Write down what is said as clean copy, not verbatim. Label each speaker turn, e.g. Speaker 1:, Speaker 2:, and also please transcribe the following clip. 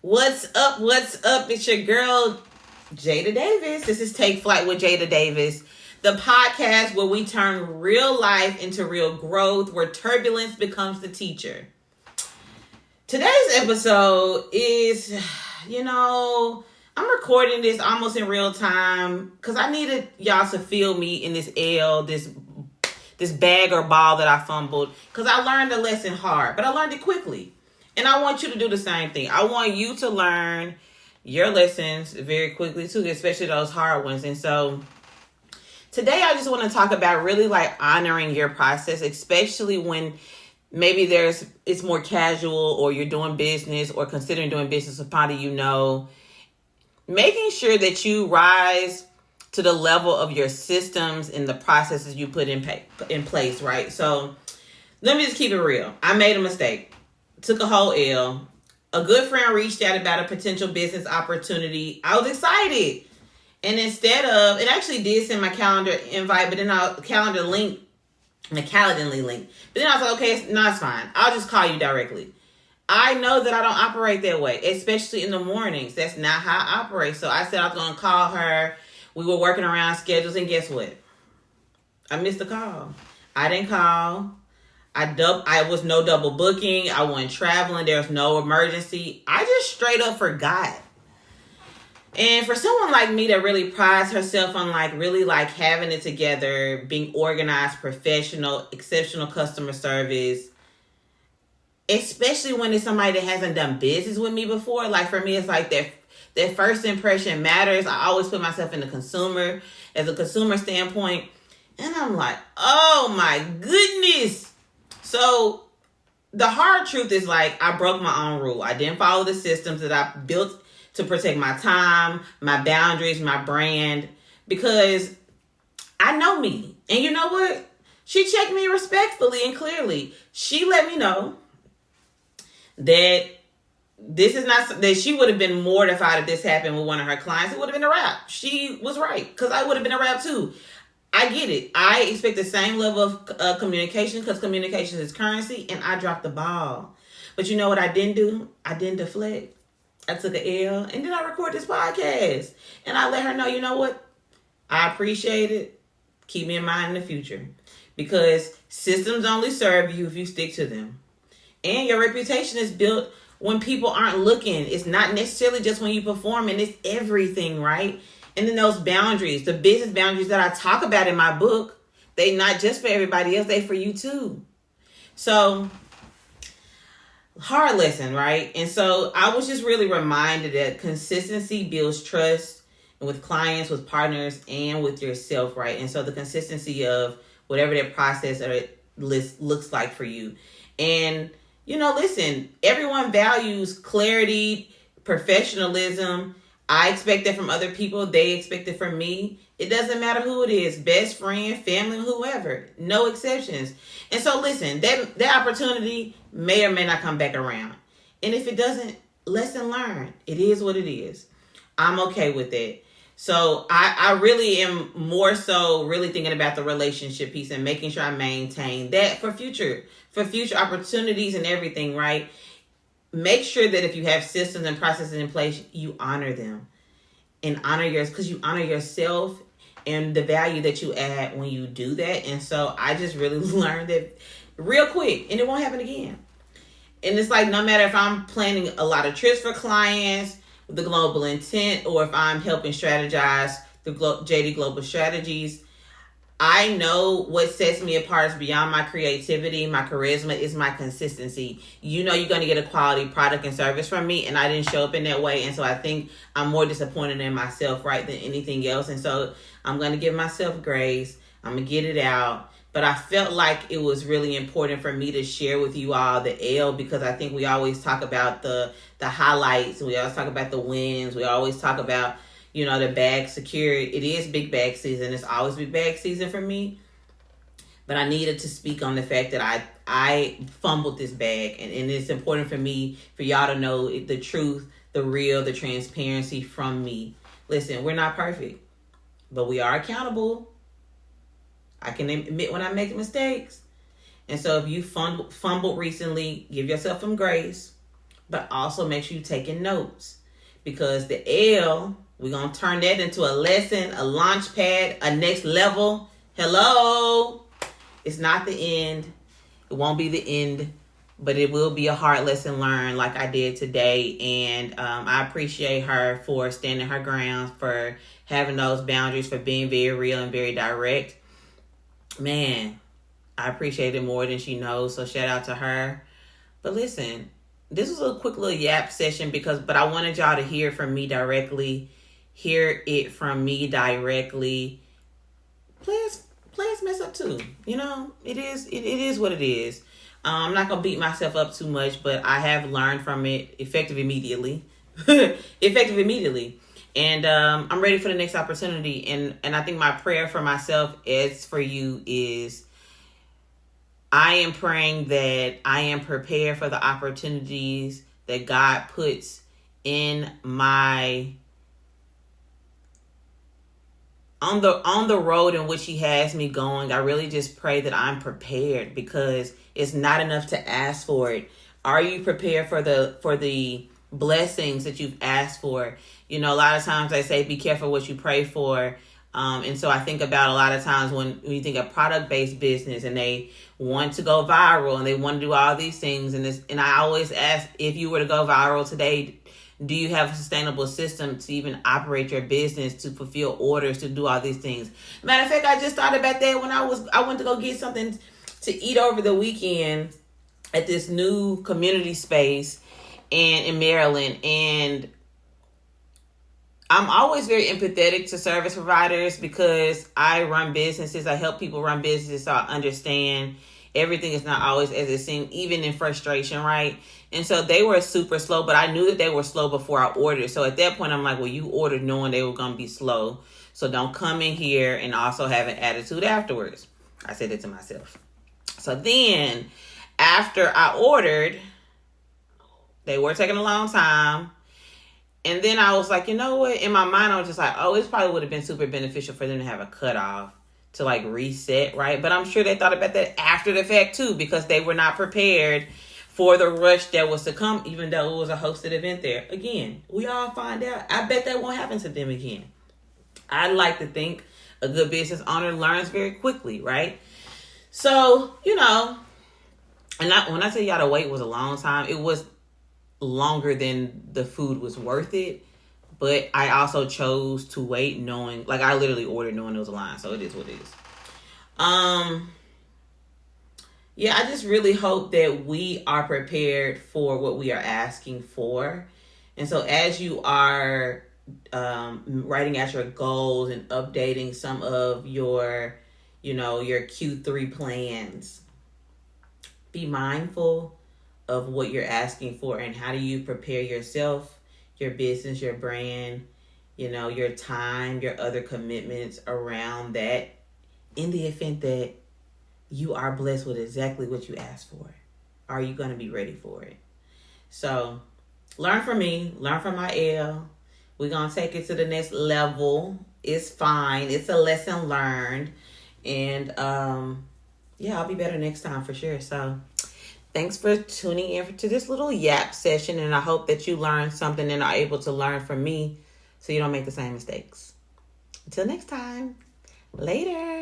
Speaker 1: What's up? What's up? It's your girl, Jada Davis. This is Take Flight with Jada Davis, the podcast where we turn real life into real growth, where turbulence becomes the teacher. Today's episode is, I'm recording this almost in real time because I needed y'all to feel me in this this bag or ball that I fumbled, because I learned the lesson hard, but I learned it quickly. And I want you to do the same thing. I want you to learn your lessons very quickly too, especially those hard ones. And so today I just want to talk about really like honoring your process, especially when maybe it's more casual, or you're doing business or considering doing business with somebody you know. Making sure that you rise to the level of your systems and the processes you put in place, right? So let me just keep it real. I made a mistake. Took a whole L. A good friend reached out about a potential business opportunity. I was excited. And instead of, it actually did send my calendar invite, but then the Calendly link. But then I was like, okay, no, it's fine. I'll just call you directly. I know that I don't operate that way, especially in the mornings. That's not how I operate. So I said I was going to call her. We were working around schedules, and guess what? I missed the call. I didn't call. I was no double booking. I wasn't traveling. There was no emergency. I just straight up forgot. And for someone like me that really prides herself on really having it together, being organized, professional, exceptional customer service, especially when it's somebody that hasn't done business with me before. Like for me, it's like that first impression matters. I always put myself in as a consumer standpoint. And I'm like, oh my goodness. So the hard truth is I broke my own rule. I didn't follow the systems that I built to protect my time, my boundaries, my brand, because I know me. And you know what? She checked me respectfully and clearly. She let me know that this is not, that she would have been mortified if this happened with one of her clients. It would have been a wrap. She was right, because I would have been a wrap too. I get it. I expect the same level of communication, because communication is currency, and I dropped the ball. But you know what I didn't do? I didn't deflect. I took an L, and then I recorded this podcast. And I let her know, you know what? I appreciate it. Keep me in mind in the future. Because systems only serve you if you stick to them. And your reputation is built when people aren't looking. It's not necessarily just when you perform, and it's everything, right? And then those boundaries, the business boundaries that I talk about in my book, they not just for everybody else, they for you too. So, hard lesson, right? And so I was just really reminded that consistency builds trust, and with clients, with partners, and with yourself, right? And so the consistency of whatever that process or list looks like for you. And, listen, everyone values clarity, professionalism. I expect that from other people. They expect it from me. It doesn't matter who it is. Best friend, family, whoever. No exceptions. And so listen, that opportunity may or may not come back around. And if it doesn't, lesson learned. It is what it is. I'm okay with that. So I really am more so really thinking about the relationship piece and making sure I maintain that for future opportunities and everything, right? Make sure that if you have systems and processes in place, you honor them and honor yours, because you honor yourself and the value that you add when you do that. And so I just really learned that real quick, and it won't happen again. And it's no matter if I'm planning a lot of trips for clients with the global intent, or if I'm helping strategize the JD Global Strategies, I know what sets me apart is beyond my creativity, my charisma, is my consistency. You're going to get a quality product and service from me, and I didn't show up in that way. And so I think I'm more disappointed in myself, right, than anything else. And so I'm going to give myself grace. I'm going to get it out. But I felt like it was really important for me to share with you all the L, because I think we always talk about the highlights. We always talk about the wins. We always talk about the bag secured. It is big bag season. It's always big bag season for me. But I needed to speak on the fact that I fumbled this bag. And it's important for me, for y'all to know the truth, the real, the transparency from me. Listen, we're not perfect, but we are accountable. I can admit when I make mistakes. And so if you fumbled recently, give yourself some grace. but also make sure you're taking notes, because the L, we're going to turn that into a lesson, a launch pad, a next level. Hello. It's not the end. It won't be the end, but it will be a hard lesson learned like I did today. And I appreciate her for standing her ground, for having those boundaries, for being very real and very direct. Man, I appreciate it more than she knows. So shout out to her. But listen, this was a quick little yap session but I wanted y'all to hear from me directly. Hear it from me directly. Players mess up too. You know, it is what it is. I'm not gonna beat myself up too much, but I have learned from it effective immediately. And I'm ready for the next opportunity. And I think my prayer for myself as for you is, I am praying that I am prepared for the opportunities that God puts in my on the road in which he has me going. I really just pray that I'm prepared, because it's not enough to ask for it. Are you prepared for the blessings that you've asked for? You know, a lot of times they say be careful what you pray for. And so I think about a lot of times when you think of product-based business and they want to go viral and they want to do all these things. And I always ask, if you were to go viral today, do you have a sustainable system to even operate your business, to fulfill orders, to do all these things? Matter of fact, I just thought about that when I went to go get something to eat over the weekend at this new community space in Maryland. And I'm always very empathetic to service providers, because I run businesses. I help people run businesses, so I understand everything is not always as it seems, even in frustration, right? And so they were super slow, but I knew that they were slow before I ordered. So at that point, I'm like, well, you ordered knowing they were going to be slow. So don't come in here and also have an attitude afterwards. I said it to myself. So then after I ordered, they were taking a long time. And then I was like, you know what? In my mind, I was just like, oh, it probably would have been super beneficial for them to have a cutoff to like reset, right? But I'm sure they thought about that after the fact too, because they were not prepared for the rush that was to come, even though it was a hosted event there. Again, we all find out. I bet that won't happen to them again. I'd like to think a good business owner learns very quickly, right? So, you know, and when I tell y'all the wait was a long time, it was longer than the food was worth it. But I also chose to wait knowing, like I literally ordered knowing there was a line. So it is what it is. Yeah, I just really hope that we are prepared for what we are asking for. And so as you are writing out your goals and updating some of your, your Q3 plans, be mindful of what you're asking for and how do you prepare yourself, your business, your brand, your time, your other commitments around that in the event that you are blessed with exactly what you asked for. Are you going to be ready for it? So learn from me, learn from my L. We're going to take it to the next level. It's fine. It's a lesson learned. And I'll be better next time for sure. So thanks for tuning in to this little yap session. And I hope that you learned something and are able to learn from me so you don't make the same mistakes. Until next time, later.